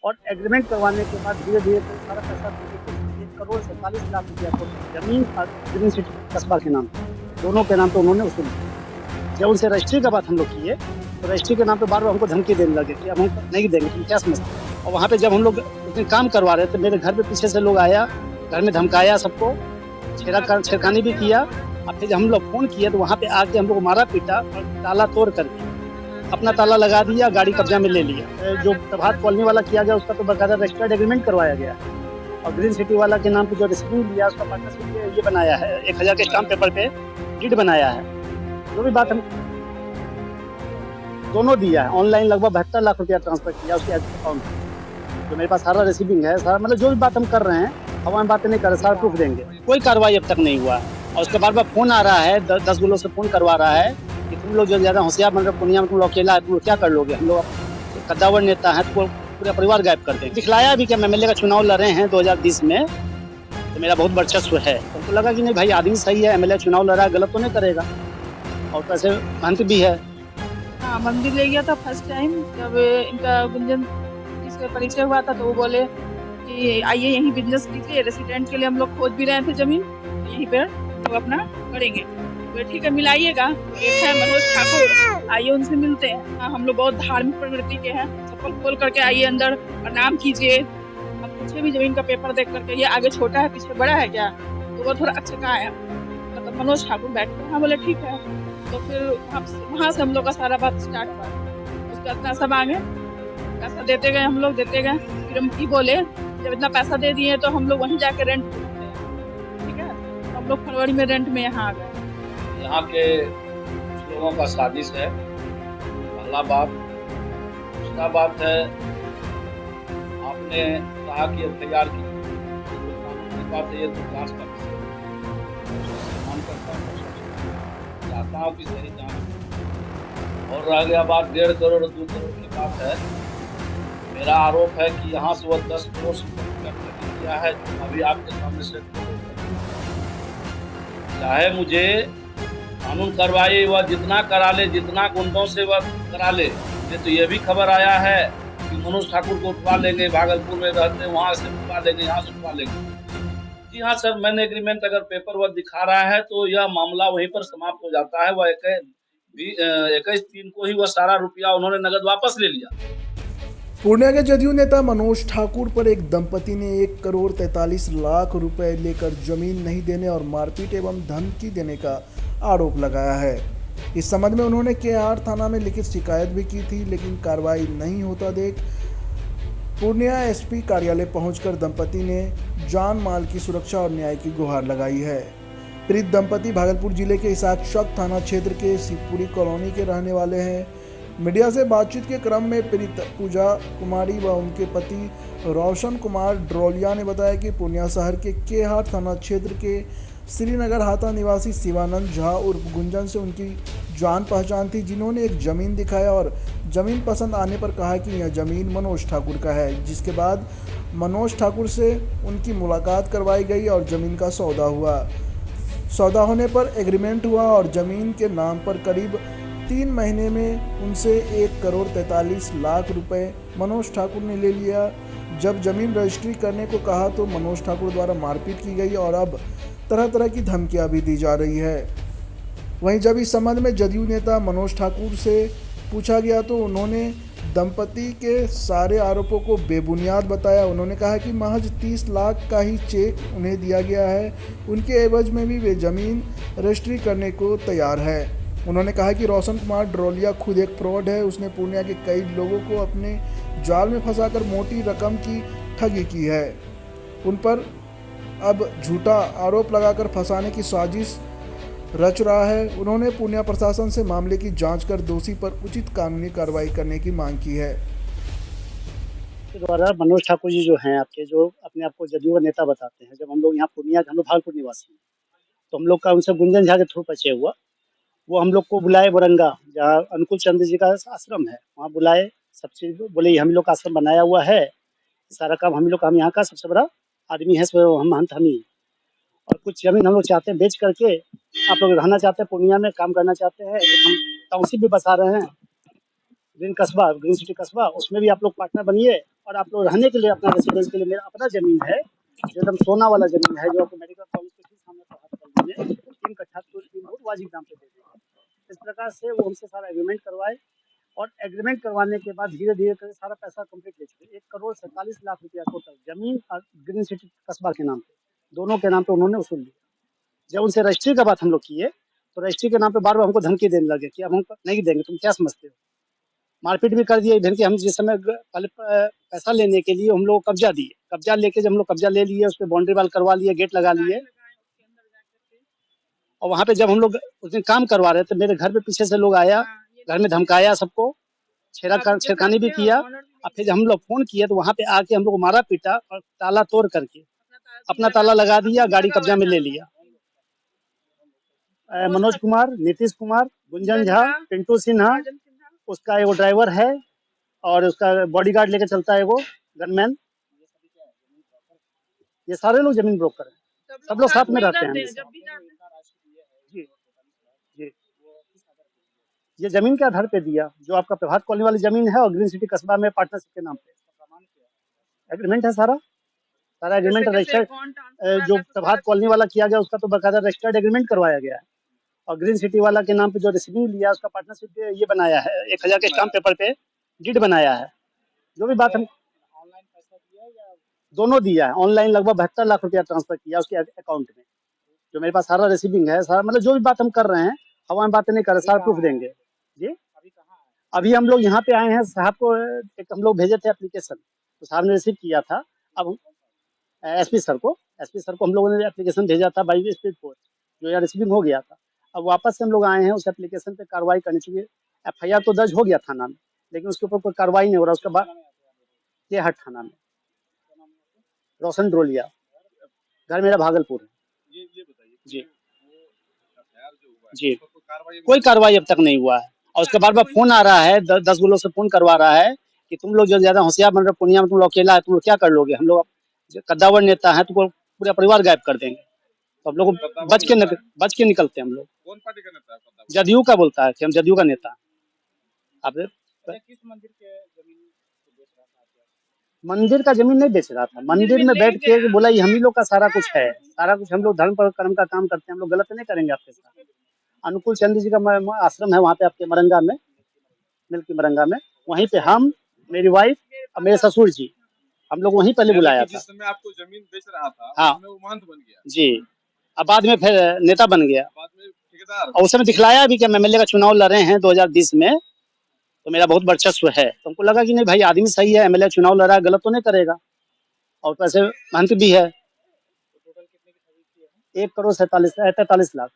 और एग्रीमेंट करवाने के बाद धीरे-धीरे तो सारा पैसा देके कुछ 1 करोड़ 47 लाख रुपया को ज़मीन ग्रीन सिटी कस्बा के नाम पे, दोनों के नाम पे उन्होंने वसूल किया। जब उनसे रजिस्ट्री का बात हम लोग किए, तो रजिस्ट्री के नाम पे बार-बार हमको धमकी देने लगे कि अब हम नहीं देंगे, तुम क्या समझते हो? और वहाँ पे जब हम लोग उस दिन काम करवा रहे थे, मेरे घर पे पीछे से लोग आया, घर में धमकाया सबको, छेड़खानी भी किया। और फिर जब हम लोग फ़ोन किए तो वहाँ पे आके हम लोग को मारा-पीटा और ताला तोड़ करके अपना ताला लगा दिया, गाड़ी कब्जा में ले लिया। जो प्रभात कॉलोनी वाला किया गया उसका तो बाकायदा रजिस्टर्ड एग्रीमेंट करवाया गया और ग्रीन सिटी वाला के नाम पे जो रिसीविंग लिया उसका पार्टनरशिप ये बनाया है, 1000 के स्टाम्प पेपर पे डीड बनाया है। जो भी बात हम दोनों दिया है, ऑनलाइन लगभग 72 लाख रुपया ट्रांसफर किया उसके अकाउंट में। जो मेरे पास सारा रिसीविंग है, सारा मतलब जो भी बात हम कर रहे हैं, हवा में बातें नहीं कर रहे, सारा प्रूफ देंगे। कोई कार्रवाई अब तक नहीं हुआ है और उसके बार-बार फ़ोन आ रहा है, 10 लोगों से फ़ोन करवा रहा है कि तुम लोग जो ज़्यादा होशियार बन रहे हो, पूर्णिया में तुम लोग अकेला है, तुम लोग क्या कर लोगे? हम लोग कद्दावर नेता हैं, तो पूरा परिवार गायब कर देंगे। दिखलाया भी कि हम एमएलए का चुनाव लड़े हैं 2020 में, तो मेरा बहुत वर्चस्व है। तो हमको लगा कि नहीं भाई आदमी सही है, एमएलए चुनाव लड़ा है, गलत तो नहीं करेगा और पैसे महंत भी है। हाँ, मंदिर ले गया था फर्स्ट टाइम जब इनका गुंजन से परिचय हुआ था, तो वो बोले कि आइए यहीं बिजनेस कीजिए। रेसिडेंट के लिए हम लोग खोज भी रहे थे जमीन, तो यहीं पर लोग अपना करेंगे। तो ठीक है मिलाइएगा। एक है मनोज ठाकुर, आइए उनसे मिलते हैं। हाँ, हम लोग बहुत धार्मिक प्रवृत्ति के हैं, चप्पल खोल करके आइए अंदर, प्रणाम कीजिए। अब पूछे भी जमीन का पेपर देख करके ये आगे छोटा है पीछे बड़ा है क्या, तो वो थोड़ा अच्छा कहा है, मतलब मनोज ठाकुर बैठे। हाँ बोले ठीक है। तो फिर वहाँ से हम लोग का सारा बात स्टार्ट हुआ। उसके बाद पैसा मांगे, पैसा देते गए, हम लोग देते गए। फिर हम की बोले जब इतना पैसा दे दिए तो हम लोग वहीं जाके रेंट करते हैं, ठीक है। तो हम लोग फरवरी में रेंट में यहाँ आ गए। यहाँ के कुछ लोगों का साजिश है, पहला बात। दूसरा बात है, आपने कहा कि एफआईआर की बात है, ये तो जांच का विषय मान करता हूँ, चाहता हूँ कि सही जांच। और रह गया बात 1.5 करोड़ 2 करोड़ की बात है, मेरा आरोप है कि यहाँ से वह 10 करोड़ से किया है, अभी आपके सामने से चाहे मुझे कानून कार्रवाई वह जितना करा ले, जितना गुंडों से वह करा ले। ये तो ये भी खबर आया है कि मनोज ठाकुर को उठवा लेंगे, भागलपुर में रहते वहाँ से उठवा लेंगे, यहाँ से उठवा लेंगे। जी हाँ सर, मैंने एग्रीमेंट अगर पेपर वह दिखा रहा है तो यह मामला वहीं पर समाप्त हो जाता है। वह 21/3 को ही वह सारा रुपया उन्होंने नगद वापस ले लिया। पूर्णिया के जदयू नेता मनोज ठाकुर पर एक दंपति ने 1 करोड़ 43 लाख रुपए लेकर जमीन नहीं देने और मारपीट एवं धमकी देने का आरोप लगाया है। इस संबंध में उन्होंने केआर थाना में लिखित शिकायत भी की थी, लेकिन कार्रवाई नहीं होता देख पूर्णिया एसपी कार्यालय पहुंचकर दंपति ने जान माल की सुरक्षा और न्याय की गुहार लगाई है। पीड़ित दंपति भागलपुर जिले के इसाक थाना क्षेत्र के शिवपुरी कॉलोनी के रहने वाले हैं। मीडिया से बातचीत के क्रम में पीड़ित पूजा कुमारी व उनके पति रोशन कुमार ड्रोलिया ने बताया कि पूर्णिया शहर के केहार थाना क्षेत्र के श्रीनगर हाता निवासी शिवानंद झा उर्फ गुंजन से उनकी जान पहचान थी, जिन्होंने एक ज़मीन दिखाया और ज़मीन पसंद आने पर कहा कि यह ज़मीन मनोज ठाकुर का है, जिसके बाद मनोज ठाकुर से उनकी मुलाकात करवाई गई और ज़मीन का सौदा हुआ। सौदा होने पर एग्रीमेंट हुआ और ज़मीन के नाम पर करीब 3 महीने में उनसे 1 करोड़ 43 लाख रुपए मनोज ठाकुर ने ले लिया। जब ज़मीन रजिस्ट्री करने को कहा तो मनोज ठाकुर द्वारा मारपीट की गई और अब तरह तरह की धमकियां भी दी जा रही है। वहीं जब इस संबंध में जदयू नेता मनोज ठाकुर से पूछा गया तो उन्होंने दंपति के सारे आरोपों को बेबुनियाद बताया। उन्होंने कहा कि महज 30 लाख का ही चेक उन्हें दिया गया है, उनके एवज में भी वे ज़मीन रजिस्ट्री करने को तैयार है। उन्होंने कहा कि रोशन कुमार ड्रोलिया खुद एक फ्रॉड है, उसने पूर्णिया के कई लोगों को अपने जाल में फंसाकर मोटी रकम की ठगी की है। उन पर अब झूठा आरोप लगाकर फंसाने की साजिश रच रहा है। उन्होंने पूर्णिया प्रशासन से मामले की जांच कर दोषी पर उचित कानूनी कार्रवाई करने की मांग की है। द्वारा मनोज ठाकुर जी जो हैं आपके, जो अपने आप को जदयू का नेता बताते हैं, जब हम लोग यहाँ पूर्णिया हम लोग भागलपुर निवासी हैं, तो हम लोग का उनसे गुंजन झा के थ्रू परिचय हुआ। वो हम लोग को बुलाए वरंगा, जहाँ अनुकूल चंद्र जी का आश्रम है, वहाँ बुलाए, सब चीज़ बोले हम लोग का आश्रम बनाया हुआ है, सारा काम हम लोग का, हम यहाँ का सबसे बड़ा आदमी है, हम महंत हम ही। और कुछ ज़मीन हम लोग चाहते हैं बेच करके आप लोग रहना चाहते हैं, पूर्णिया में काम करना चाहते हैं, हम टाउनशिप भी बसा रहे हैं। ग्रीन कस्बा, ग्रीन सिटी कस्बा, उसमें भी आप लोग पार्टनर बनिए। और आप लोग रहने के लिए अपना रेसिडेंस के लिए मेरा अपना ज़मीन है, जो एकदम सोना वाला ज़मीन है, जो आपको मेडिकल कॉलेज के ठीक सामने प्रभात कॉलोनी में 3 कट्ठा तो 3 बहुत वाजिब दाम पे दे देंगे। इस प्रकार से वो हमसे सारा एग्रीमेंट करवाए और एग्रीमेंट करवाने के बाद धीरे-धीरे करके सारा पैसा कंप्लीट ले चुके। 1,47,00,000 रुपया टोटल ज़मीन और ग्रीन सिटी कस्बा के नाम पे, दोनों के नाम पे उन्होंने वसूल लिया। जब उनसे रजिस्ट्री का बात हम लोग किए, तो रजिस्ट्री के नाम पे बार-बार हमको धमकी देने लगे कि अब हम नहीं देंगे, तुम क्या समझते हो? मारपीट भी कर दिए, इधर कि हम जिस समय पहले पैसा लेने के लिए हम लोग को कब्जा दिए। कब्जा लेके जब हम लोग कब्जा ले लिए, उस पे बाउंड्री वाल करवा लिए, गेट लगा लिए। और वहाँ पे जब हम लोग उस दिन काम करवा रहे थे, मेरे घर पे पीछे से लोग आया, घर में धमकाया सबको, छेड़खानी भी किया। और फिर हम लोग फ़ोन किए तो वहाँ पे आके हम लोग को मारा पीटा और ताला तोड़ करके अपना ताला लगा दिया, गाड़ी कब्जा में ले लिया। मनोज कुमार, नीतीश कुमार, गुंजन झा, पिंटू सिन्हा, उसका एगो ड्राइवर है और उसका बॉडीगार्ड लेके चलता है एगो गनमैन। ये सारे लोग जमीन ब्रोकर हैं, सब लोग साथ में रहते हैं हमेशा। जी जी, ये जमीन के आधार पे दिया, जो आपका प्रभात कॉलोनी वाली जमीन है और ग्रीन सिटी कस्बा में पार्टनरशिप के नाम पे एग्रीमेंट है सारा। सारा एग्रीमेंट रजिस्टर्ड, जो प्रभात कॉलोनी वाला किया गया उसका तो बकायदा रजिस्टर्ड एग्रीमेंट करवाया गया है। और ग्रीन सिटी वाला के नाम पे जो रिसीविंग लिया उसका पार्टनरशिप ये बनाया है, 1000 के स्टाम्प पेपर पे डीड बनाया है। जो भी बात हम दोनों दिया है, ऑनलाइन लगभग 72 लाख रुपया ट्रांसफर किया उसके अकाउंट में। जो मेरे पास सारा रिसीविंग है, सारा मतलब जो भी बात हम कर रहे हैं, हवा में बातें नहीं कर रहे, सारा प्रूफ देंगे। जी, अभी हम लोग यहाँ पे आए हैं, साहब को एक हम लोग भेजे थे एप्लीकेशन, तो साहब ने रिसीव किया था। अब एसपी सर को हम लोगों ने एप्लीकेशन भेजा था बाई स्पीड पोस्ट, जो यहाँ रिसीविंग हो गया था। अब वापस से हम लोग आए हैं उस एप्लीकेशन पे कार्रवाई करनी चाहिए। एफआईआर तो दर्ज हो गया थाना में, लेकिन उसके ऊपर कोई कार्रवाई नहीं हो रहा। उसके बाद ये हट थाना में, रोशन ड्रोलिया, घर मेरा भागलपुर है। ये बताइए जी जी, जी, कोई कार्रवाई अब तक नहीं हुआ है। और उसके बार बार फोन आ रहा है, 10 लोग से फोन करवा रहा है कि तुम लोग जो ज्यादा होशियार बन रहे हो, पूर्णिया में तुम लोग अकेला है, तुम लोग क्या कर लोगे, हम लोग कद्दावर नेता है, तुमको पूरा परिवार गायब कर देंगे। तो हम लोग बच के निकलते हैं हम लोग। कौन पार्टी का नेता है कद्दावर? जदयू का बोलता है कि हम जदयू का नेता हैं। आप किस मंदिर के जमीन को बेच रहा था आपके? मंदिर का जमीन नहीं बेच रहा था, मंदिर में बैठ के बोला ये हम ही लोग का सारा कुछ है, सारा कुछ हम लोग धर्म पर कर्म का काम करते हैं, हम लोग गलत नहीं करेंगे आपके साथ। अनुकूल चंद्र जी का आश्रम है वहाँ पे आपके मरंगा में, मिल्की मरंगा में, वहीं पे हम, मेरी वाइफ और मेरे ससुर जी, हम लोग वहीं पहले बुलाया था। जिस समय आपको जमीन बेच रहा था, हाँ, उसमें वो महंत बन गया जी, अब बाद में फिर नेता बन गया, बाद में ठेकेदार। और उस समय दिखलाया भी कि हम एमएलए का चुनाव लड़ रहे हैं 2020 में, तो मेरा बहुत वर्चस्व है। तो हमको लगा कि नहीं भाई आदमी सही है, एमएलए चुनाव लड़ रहा है, गलत तो नहीं करेगा, और पैसे महंत भी है। टोटल कितने की खरीद की है? 1,43,43 लाख।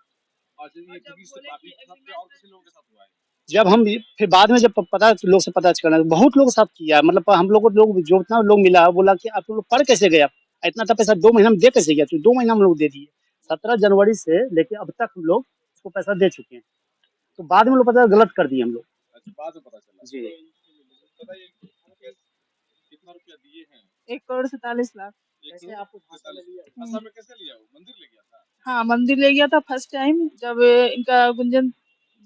और ये किसी से अभी सबसे और किसी लोगों के साथ हुआ है? जब हम फिर बाद में जब पता लोग से पता चला, बहुत लोग साथ किया, मतलब हम लोग को लोग जो इतना लोग मिला, बोला कि आप लोग पढ़ कैसे गए, इतना था पैसा 2 महीना में दे कैसे गया, तो 2 महीना हम लोग दे दिए। 17 जनवरी से लेके अब तक हम लोग उसको पैसा दे चुके हैं। तो बाद में लोग पता गलत कर दिए हम लोग। अच्छा, बाद में पता चला। जी, तो बताइए कितना रुपया दिए हैं? 1,47,00,000। कैसे आपको भाषा में लिया? भाषा में कैसे लिया? वो मंदिर ले गया था? हाँ, मंदिर ले गया था फर्स्ट टाइम। जब इनका गुंजन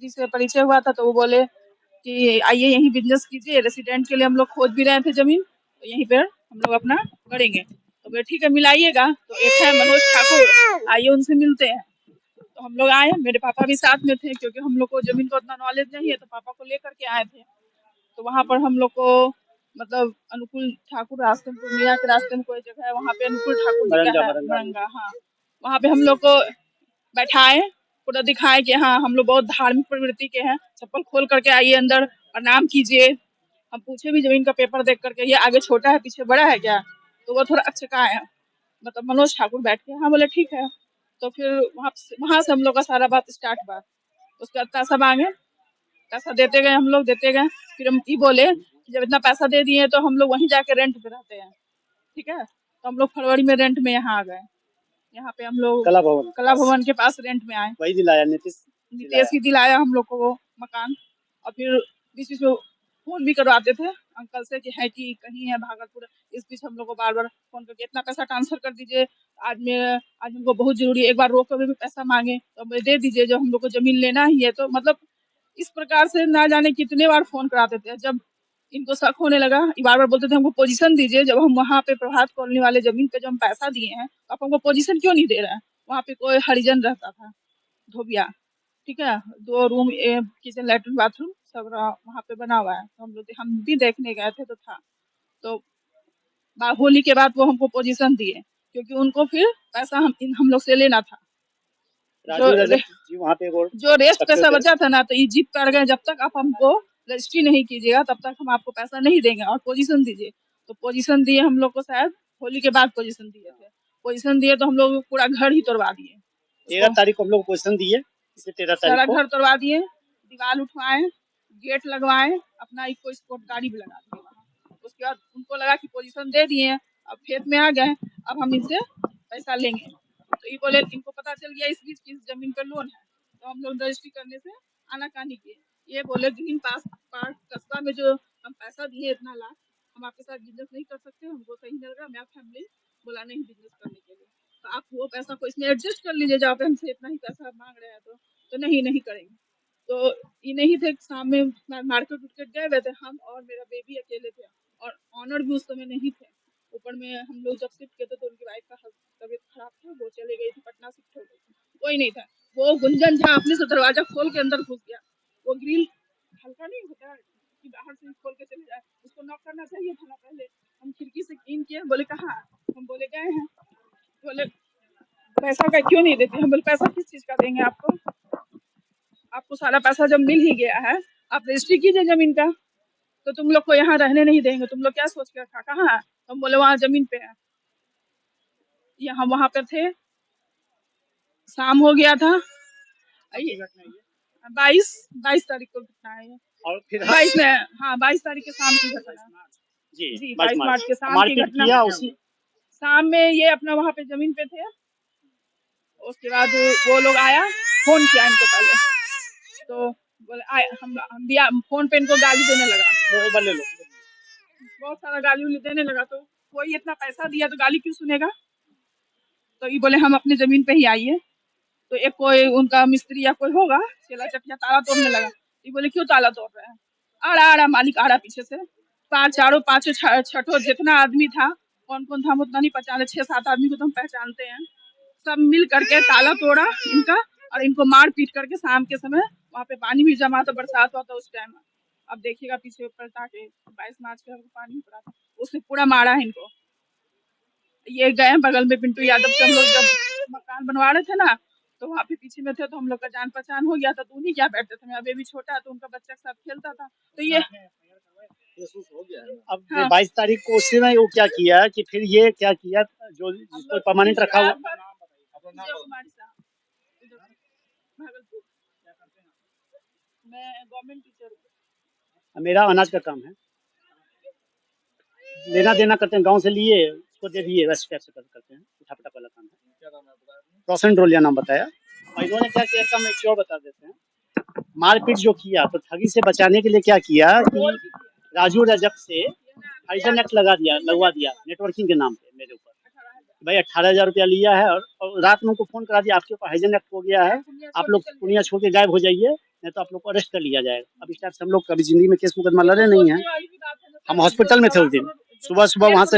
जी से परिचय हुआ था तो वो बोले कि आइए यहीं बिजनेस कीजिए, रेसिडेंट के लिए हम लोग खोज भी रहे थे जमीन, तो यहीं पर हम लोग अपना करेंगे। तो बोले ठीक है मिलाइएगा। तो एक है मनोज ठाकुर, आइए उनसे मिलते हैं। तो हम लोग आए, मेरे पापा भी साथ में थे, क्योंकि हम लोग को जमीन का उतना नॉलेज नहीं है, तो पापा को लेकर के आए थे। तो वहाँ पर हम लोग को मतलब अनुकूल ठाकुर रास्ते में, पूर्णिया के रास्ते में कोई जगह है, वहाँ पे अनुकूल ठाकुर जी का है, मरंगा, हाँ, वहाँ पे हम लोग को बैठाए, पूरा दिखाए कि हाँ हम लोग बहुत धार्मिक प्रवृत्ति के हैं, चप्पल खोल करके आइए अंदर, प्रणाम कीजिए। हम पूछे भी जमीन का पेपर देख करके, ये आगे छोटा है पीछे बड़ा है क्या, तो वो थोड़ा अच्छा है, मतलब मनोज ठाकुर बैठ के हाँ बोले ठीक है। तो फिर वहाँ से हम लोग का सारा बात स्टार्ट हुआ। उसके बाद पैसा मांगे, पैसा देते गए, हम लोग देते गए। फिर हम ये बोले कि जब इतना पैसा दे दिए तो हम लोग वहीं जाके रेंट पे रहते हैं, ठीक है। तो हम लोग फरवरी में रेंट में यहाँ आ गए। यहाँ पे हम लोग कला भवन के पास रेंट में आए, वही दिलाया नीतीश ही दिलाया हम लोग को वो मकान। और फिर बीच बीच में फोन भी करवाते थे अंकल से कि है कि कहीं है भागलपुर। इस बीच हम लोग को बार बार फोन करके इतना पैसा ट्रांसफर कर दीजिए, आज हमको बहुत जरूरी है, एक बार रोक कर भी पैसा मांगे तो हमें दे दीजिए, जो हम लोग को जमीन लेना ही है। तो मतलब इस प्रकार से ना जाने कितने बार फोन कराते थे। जब इनको शक होने लगा, ये बार बार बोलते थे हमको पोजीशन दीजिए। जब हम वहाँ पे प्रभात कॉलोनी वाले जमीन पे जो हम पैसा दिए हैं, तो आप हमको पोजीशन क्यों नहीं दे रहे हैं? वहाँ पे कोई हरिजन रहता था, धोबिया, ठीक है, 2 रूम, किचन, लेटरिन, बाथरूम सब वहाँ पे बना हुआ है। तो हम भी देखने गए थे तो था। तो होली के बाद वो हमको पोजीशन दिए, क्योंकि उनको फिर पैसा हम लोग से लेना था। राजू रजक जी वहाँ पे जो रेस्ट रखते पैसा थे। बचा था ना, तो ये जिद कर गए, जब तक आप हमको रजिस्ट्री नहीं कीजिएगा तब तक हम आपको पैसा नहीं देंगे और पोजीशन दीजिए। तो पोजीशन दिए हम लोग को, शायद होली के बाद पोजीशन दिए थे। पोजीशन दिए तो हम लोग पूरा घर ही तोड़वा दिए। 13 तारीख को हम लोग पोजीशन दिए, इसे 13 सारा तारीख को घर तोड़वा दिए, दीवार उठवाए, गेट लगवाए, अपना इको स्पोर्ट गाड़ी भी लगा दिए वहाँ। उसके बाद उनको लगा कि पोजीशन दे दिए, अब खेत में आ गए, अब हम इनसे पैसा लेंगे। तो ये बोले, इनको पता चल गया इस बीच की इस जमीन पर लोन है, तो हम लोग रजिस्ट्री करने से आनाकानी किए। ये बोले ग्रीन पास पार्क कस्बा में जो हम पैसा दिए इतना लाख, हम आपके साथ बिजनेस नहीं कर सकते, हमको सही नहीं लग रहा, मैं आप फैमिली बोला नहीं बिजनेस करने के लिए, तो आप वो पैसा को इसमें एडजस्ट कर लीजिए, जहाँ पे हमसे इतना ही पैसा मांग रहे हैं। तो नहीं करेंगे। तो ये नहीं थे, शाम में मार्केट उर्केट गए हुए थे, हम और मेरा बेबी अकेले थे, और ऑनर भी उस समय नहीं थे। ऊपर में हम लोग जब शिफ्ट किए थे तो उनकी वाइफ का तबीयत खराब था, वो चले गई थी, पटना शिफ्ट हो गई थी, कोई नहीं था। वो गुंजन झा अपने से दरवाजा खोल के अंदर घुस गया। वो ग्रिल हल्का नहीं होता है कि बाहर से खोल के चले जाए, उसको नॉक करना चाहिए था ना पहले। हम खिड़की से इन किए, बोले कहाँ? हम बोले गए हैं। बोले पैसा का क्यों नहीं देते? हम बोले पैसा किस चीज का देंगे आपको? आपको सारा पैसा जब मिल ही गया है, आप रजिस्ट्री कीजिए जमीन का। तो तुम लोग को यहाँ रहने नहीं देंगे, तुम लोग क्या सोच के रखा? कहाँ है? हम बोले वहाँ जमीन पे है। ये हम वहाँ पे थे, शाम हो गया था। 22 तारीख को घटना है ये। और फिर 22 में, हाँ 22 तारीख के शाम की घटना है। जी जी 22 22 मार्च के शाम की मारपीट घटना। किया उसी शाम में ये अपना वहाँ पे जमीन पे थे। उसके बाद वो लोग आया, फोन किया इनको पहले, तो बोले आए, हम दिया फोन पे, इनको गाली देने लगा, ले लो। बहुत सारा गाली उली देने लगा। तो कोई इतना पैसा दिया तो गाली क्यों सुनेगा? तो ये बोले हम अपने जमीन पे ही आइए। तो एक कोई उनका मिस्त्री या कोई होगा, चला चटिया ताला तोड़ने लगा। ये बोले क्यों ताला तोड़ रहे हैं? आड़ा मालिक आड़ा पीछे से, चारों पांचों छठों जितना आदमी था, कौन कौन था हम उतना नहीं पहचाने, 6-7 आदमी को तो हम पहचानते हैं। सब मिल करके ताला तोड़ा इनका, और इनको मार पीट करके शाम के समय, वहाँ पे पानी भी जमा था, बरसात हुआ था उस टाइम। अब देखिएगा पीछे पलटा के 22 मार्च का पानी पड़ा था, उसने पूरा मारा है इनको। ये गए बगल में पिंटू यादव से, हम लोग जब मकान बनवा रहे थे ना, तो वहाँ पे पीछे में थे, तो हम लोग का जान पहचान हो गया था, तो उन्हीं क्या बैठते थे। मेरा बेबी छोटा है तो उनका बच्चा के साथ खेलता था, तो ये अब हाँ। 22 तारीख को उसने वो क्या किया कि फिर ये क्या किया, जो जिसको परमानेंट रखा हुआ, कुमारी साहब, भागलपुर, मैं गवर्नमेंट टीचर हूँ। मेरा अनाज का काम है, लेना देना करते हैं, गांव से लिए उसको दे दिए, वैसे टैक्स करते हैं, उठा पटा वाला काम है। रोशन ड्रोलिया नाम बताया, और इन्होंने क्या किया, कम एक और बता देते हैं। मारपीट जो किया, तो ठगी से बचाने के लिए क्या किया कि राजू रजक से हरिजन एक्ट लगवा दिया नेटवर्किंग के नाम पे मेरे ऊपर। भाई 18,000 रुपया लिया है, और रात में उनको फोन करा दिया आपके ऊपर हरिजन एक्ट हो गया है, आप लोग दुनिया छोड़ के गायब हो जाइए, नहीं तो आप लोग को अरेस्ट कर लिया जाएगा। अब इस टाइप से हम लोग कभी जिंदगी में केस मुकदमा लड़े नहीं है। हम हॉस्पिटल में थे उस दिन, सुबह वहाँ से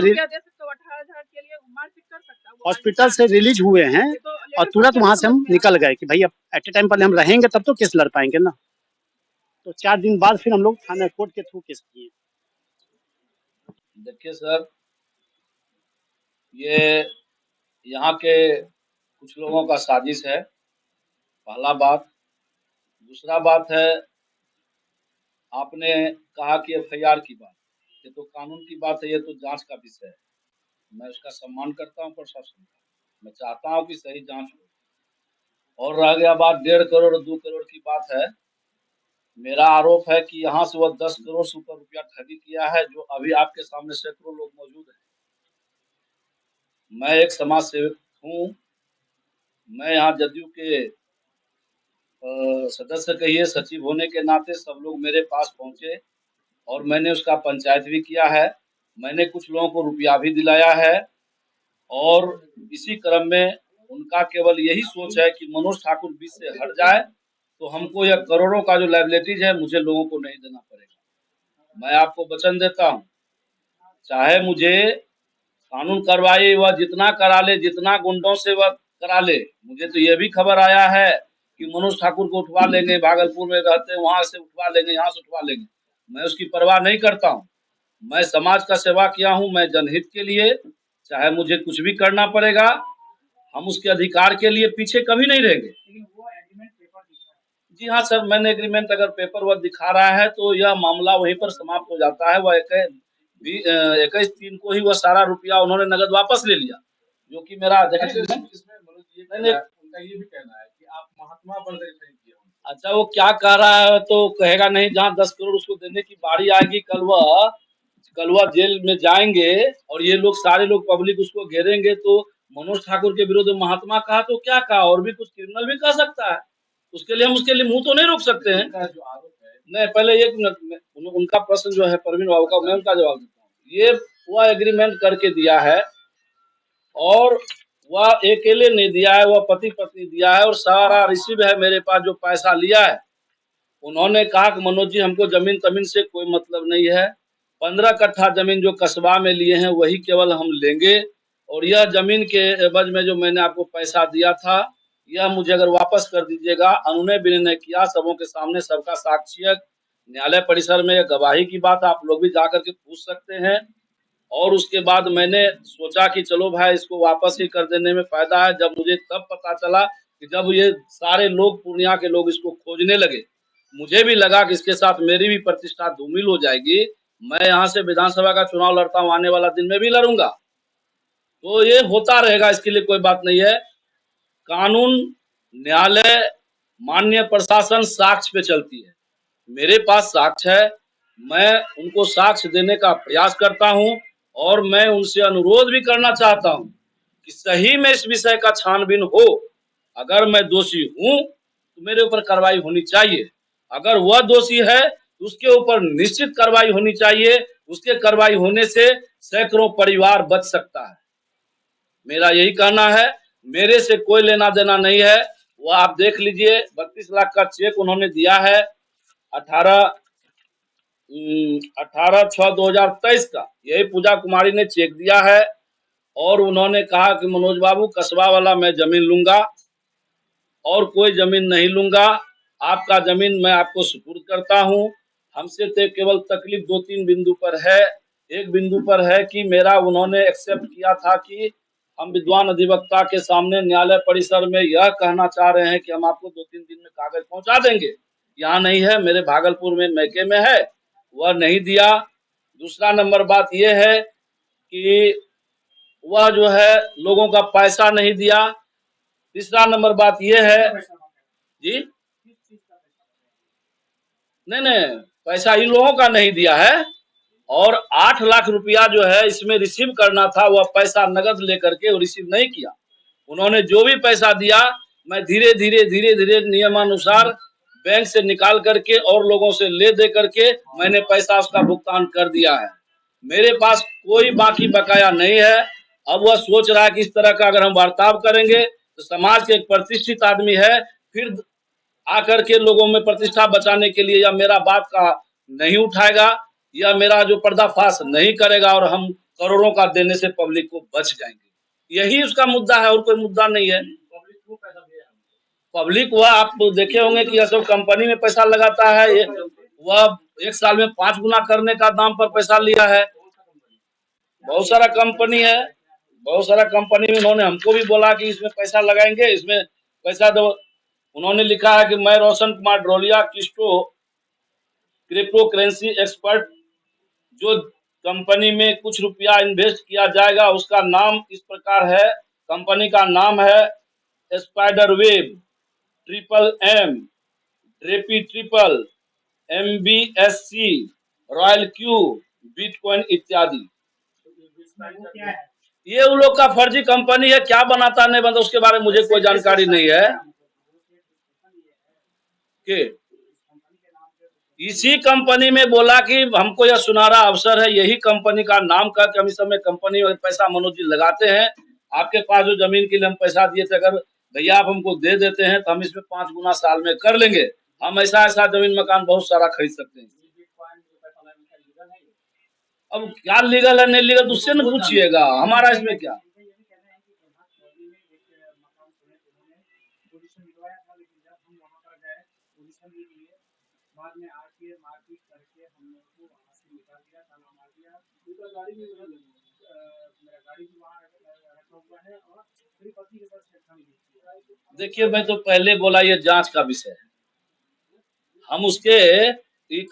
हॉस्पिटल से रिलीज हुए हैं, और तुरंत वहाँ से हम निकल गए कि भाई अब एट ए टाइम पहले हम रहेंगे तब तो केस लड़ पाएंगे ना। तो 4 दिन बाद फिर हम लोग थाना कोर्ट के थ्रू केस किए। देखिए सर, ये यहाँ के कुछ लोगों का साजिश है, पहला बात। दूसरा बात है, आपने कहा कि एफआईआर की बात, ये तो कानून की बात है, ये तो जांच का विषय है। मैं उसका सम्मान करता हूँ प्रशासन का, मैं चाहता हूँ कि सही जांच हो। और रह गया बात 1.5 करोड़ 2 करोड़ की बात है, मेरा आरोप है कि यहाँ से वह 10 करोड़ से ऊपर रुपया ठगी किया है, जो अभी आपके सामने सैकड़ों लोग मौजूद हैं। मैं एक समाज सेवक हूँ, मैं यहाँ जदयू के सदस्य कहिए, सचिव होने के नाते सब लोग मेरे पास पहुंचे, और मैंने उसका पंचायत भी किया है, मैंने कुछ लोगों को रुपया भी दिलाया है। और इसी क्रम में उनका केवल यही सोच है कि मनोज ठाकुर बीच से हट जाए, तो हमको यह करोड़ों का जो लाइबिलिटीज है मुझे लोगों को नहीं देना पड़ेगा। मैं आपको वचन देता हूँ, चाहे मुझे कानून कार्रवाई वह जितना करा ले, जितना गुंडों से वह करा ले। मुझे तो यह भी खबर आया है कि मनोज ठाकुर को उठवा लेंगे, भागलपुर में रहते हैं वहां से उठवा लेंगे, यहाँ से उठवा लेंगे। मैं उसकी परवाह नहीं करता हूँ। मैं समाज का सेवा किया हूँ, मैं जनहित के लिए, चाहे मुझे कुछ भी करना पड़ेगा, हम उसके अधिकार के लिए पीछे कभी नहीं रहेंगे। लेकिन वो एग्रीमेंट पेपर दिखा है। जी हाँ सर, मैंने एग्रीमेंट अगर पेपर वर्क दिखा रहा है तो यह मामला वहीं पर समाप्त हो जाता है। वह 21/3 को ही वह सारा रुपया उन्होंने नगद वापस ले लिया, जो कि मेरा इसमें मनोज जी उनका ये भी कहना है कि आप महात्मा बन रहे थे। अच्छा, वो क्या कह रहा है तो कहेगा नहीं, जहाँ 10 करोड़ उसको देने की बारी आएगी, कल वह जेल में जाएंगे और ये लोग सारे लोग पब्लिक उसको घेरेंगे, तो मनोज ठाकुर के विरुद्ध महात्मा कहा तो क्या कहा, और भी कुछ क्रिमिनल भी कह सकता है। उसके लिए हम उसके लिए मुंह तो नहीं रोक सकते हैं। जो आरोप है, नहीं, पहले एक मिनट, उनका प्रश्न जो है परवीन बाबू का, मैं उनका जवाब देता हूँ। ये वह एग्रीमेंट करके दिया है और वह अकेले नहीं दिया है, वह पति पत्नी दिया है और सारा रिसीव है मेरे पास जो पैसा लिया है। उन्होंने कहा कि मनोज जी हमको जमीन तमीन से कोई मतलब नहीं है, 15 कट्ठा जमीन जो कस्बा में लिए हैं वही केवल हम लेंगे, और यह जमीन के एवज में जो मैंने आपको पैसा दिया था यह मुझे अगर वापस कर दीजिएगा। अनुनय विनय किया सबों के सामने, सबका साक्षी है, न्यायालय परिसर में गवाही की बात आप लोग भी जाकर के पूछ सकते हैं। और उसके बाद मैंने सोचा कि चलो भाई इसको वापस ही कर देने में फायदा है। जब मुझे तब पता चला कि जब ये सारे लोग पूर्णिया के लोग इसको खोजने लगे, मुझे भी लगा कि इसके साथ मेरी भी प्रतिष्ठा धूमिल हो जाएगी। मैं यहाँ से विधानसभा का चुनाव लड़ता हूँ, आने वाला दिन में भी लड़ूंगा, तो ये होता रहेगा, इसके लिए कोई बात नहीं है। कानून, न्यायालय, माननीय प्रशासन साक्ष्य पे चलती है। मेरे पास साक्ष्य है, मैं उनको साक्ष्य देने का प्रयास करता हूं और मैं उनसे अनुरोध भी करना चाहता हूं कि सही में इस विषय का छानबीन हो। अगर मैं दोषी हूं तो मेरे ऊपर कार्रवाई होनी चाहिए, अगर वह दोषी है तो उसके ऊपर निश्चित कार्रवाई होनी चाहिए। उसके कार्रवाई होने से सैकड़ों परिवार बच सकता है। मेरा यही कहना है, मेरे से कोई लेना देना नहीं है। वो आप देख लीजिए, 32 लाख का चेक उन्होंने दिया है 18/6/2023 का, यही पूजा कुमारी ने चेक दिया है। और उन्होंने कहा कि मनोज बाबू कस्बा वाला मैं जमीन लूंगा और कोई जमीन नहीं लूंगा, आपका जमीन मैं आपको सुपुर्द करता हूं। हमसे तो केवल तकलीफ 2-3 बिंदु पर है। एक बिंदु पर है कि मेरा उन्होंने एक्सेप्ट किया था कि हम विद्वान अधिवक्ता के सामने न्यायालय परिसर में यह कहना चाह रहे हैं कि हम आपको 2-3 दिन में कागज पहुंचा देंगे। यहाँ नहीं है, मेरे भागलपुर में मैके में है, वह नहीं दिया। दूसरा नंबर बात यह है कि वह जो है लोगों का पैसा नहीं दिया। तीसरा नंबर बात यह है जी, नहीं, पैसा इन लोगों का नहीं दिया है। और 8 लाख रुपया जो है इसमें रिसीव करना था, वह पैसा नगद लेकर के रिसीव नहीं किया। उन्होंने जो भी पैसा दिया, मैं धीरे धीरे नियमानुसार बैंक से निकाल करके और लोगों से ले दे करके मैंने पैसा उसका भुगतान कर दिया है। मेरे पास कोई बाकी बकाया नहीं है। अब वह सोच रहा है कि इस तरह का अगर हम बर्ताव करेंगे तो समाज के एक प्रतिष्ठित आदमी है, फिर आकर के लोगों में प्रतिष्ठा बचाने के लिए या मेरा बात का नहीं उठाएगा या मेरा जो पर्दाफाश नहीं करेगा और हम करोड़ों का देने से पब्लिक को बच जाएंगे। यही उसका मुद्दा है और कोई मुद्दा नहीं है। पब्लिक वह आप देखे होंगे कि यह सब कंपनी में पैसा लगाता है, वह 1 साल में 5 गुना करने का दाम पर पैसा लिया है। बहुत सारा कंपनी है, बहुत सारा कंपनी में उन्होंने हमको भी बोला कि इसमें पैसा लगाएंगे, इसमें पैसा दो। उन्होंने लिखा है कि मैं Roshan Kumar Drolia crypto currency expert, जो कंपनी में कुछ रुपया इन्वेस्ट किया जाएगा उसका नाम इस प्रकार है। कंपनी का नाम है स्पाइडर वेब, MM, ड्रेपी triple, MBSC, royal Q, bitcoin इत्यादि। ये उन लोग का फर्जी कंपनी है, क्या बनाता नहीं बनता उसके बारे में मुझे कोई जानकारी नहीं है। कि इसी कंपनी में बोला कि हमको यह सुनहरा अवसर है, यही कंपनी का नाम का कि हम इस समय कंपनी में पैसा मनोज जी लगाते हैं। आपके पास जो जमीन के लिए हम पैसा दिए थे, अगर भैया आप हमको दे देते हैं तो हम इसमें 5 गुना साल में कर लेंगे, हम ऐसा ऐसा जमीन मकान बहुत सारा खरीद सकते हैं। अब क्या लीगल है नहीं लीगल उससे न पूछिएगा, हमारा इसमें क्या। देखिए मैं तो पहले बोला ये जांच का विषय है, हम उसके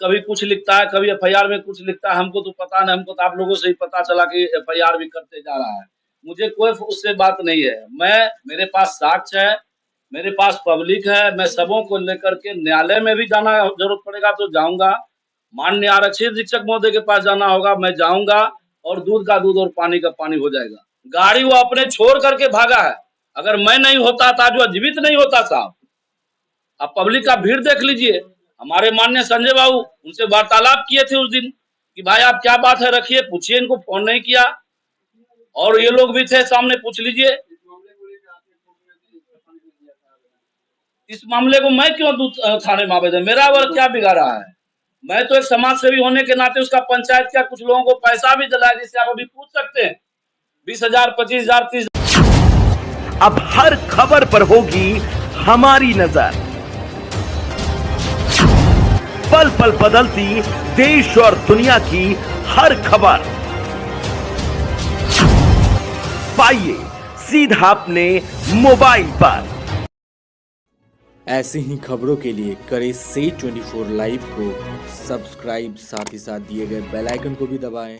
कभी कुछ लिखता है कभी एफआईआर में कुछ लिखता है, हमको तो पता नहीं, हमको तो आप लोगों से ही पता चला कि एफआईआर भी करते जा रहा है। मुझे कोई उससे बात नहीं है, मेरे पास साक्ष्य है, मेरे पास पब्लिक है, मैं सबों को लेकर के न्यायालय में भी जाना जरूरत पड़ेगा तो जाऊंगा, माननीय आरक्षी अधीक्षक महोदय के पास जाना होगा मैं जाऊंगा, और दूध का दूध और पानी का पानी हो जाएगा। गाड़ी वो अपने छोड़ करके भागा है, अगर मैं नहीं होता था जो जीवित नहीं होता साहब। आप पब्लिक का भीड़ देख लीजिए, हमारे माननीय संजय बाबू उनसे वार्तालाप किए थे उस दिन कि भाई आप क्या बात है रखिए, पूछिए, इनको फोन नहीं किया, और ये लोग भी थे सामने, पूछ लीजिए। इस मामले को मैं क्यों दूं थाने में आवेदन, मेरा वर्ग क्या बिगाड़ा है। मैं तो एक समाज सेवी होने के नाते उसका पंचायत का कुछ लोगों को पैसा भी दिलाया, जिससे आप अभी पूछ सकते हैं 20,000 25,000 30,000। अब हर खबर पर होगी हमारी नजर, पल पल बदलती देश और दुनिया की हर खबर पाइए सीधा अपने मोबाइल पर। ऐसे ही खबरों के लिए करें से 24 लाइव को सब्सक्राइब, साथ ही साथ दिए गए बेल आइकन को भी दबाएं